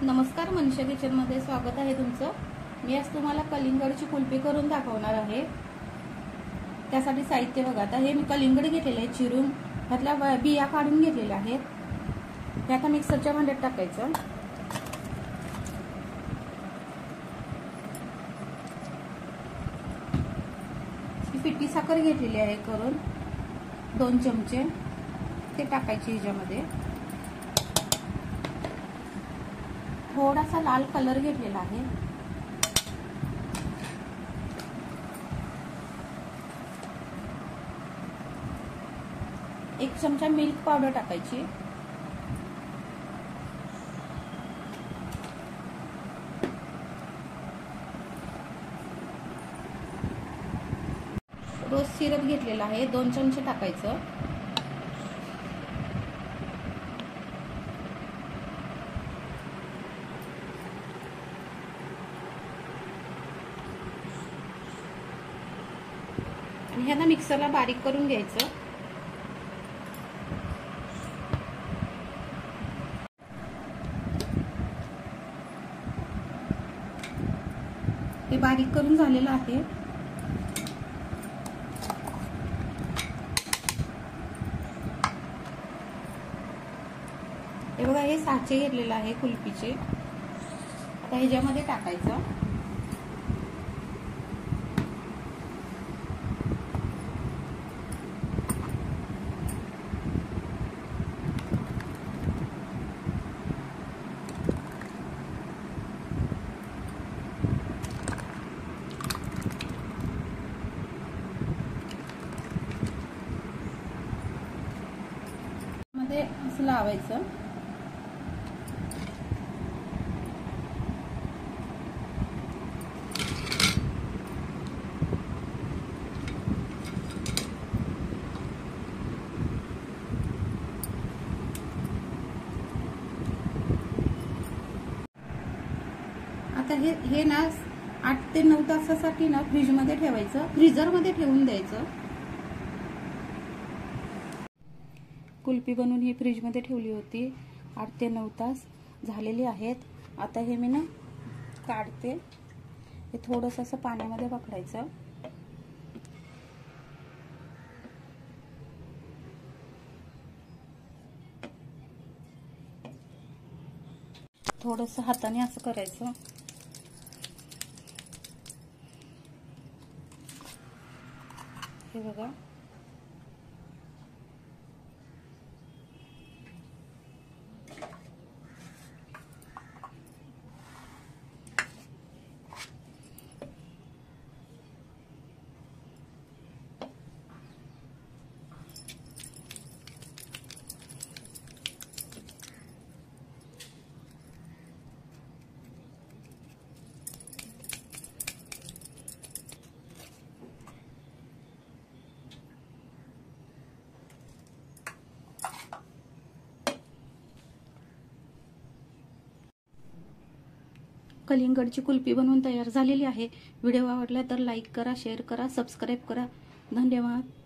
नमस्कार, मनीषा किचन मध्ये स्वागत आहे तुमचं। मी आज तुम्हाला कलिंगडची कुल्फी करून दाखवणार आहे। त्यासाठी साहित्य बघा। आता हे मी कलिंगड घेतलेले आहे, चिरून त्यातल्या बिया काढून घेतलेल्या आहेत। हे आता मिक्सरच्या भांड्यात टाकायचं। पिठी साखर घेतलेली आहे करून 2 चमचे, ते टाकायचे ह्याच्यामध्ये। थोडासा लाल कलर घेतलेला आहे। एक चमचा मिल्क पावडर टाकायची। रोज सिरप घेतलेला आहे, 2 चमचे टाकायचं। आणि ह्याला मिक्सरला बारीक करून घ्यायचं। हे बारीक करून झालेलं आहे। हे बघा, हे साचे घेतलेलं आहे कुल्फीचे। आता ह्याच्यामध्ये टाकायचं। मध्ये असं लावायचं। आता हे ना 8 ते 9 तासासाठी ना फ्रीज मध्ये ठेवायचं, फ्रीजर मध्ये ठेवून द्यायचं। कुल्फी बनवून ही फ्रीज मध्ये ठेवली होती, 8 ते 9 तास झालेली आहेत। आता हे मी ना काढते। हे थोडंसं असं पाण्यामध्ये पकडायचं। थोडंसं हाताने असं करायचं। हे बघा, कलिंगडची कुल्फी बनवून तयार झालेली आहे। व्हिडिओ आवडला तर लाईक करा, शेअर करा, सबस्क्राईब करा। धन्यवाद।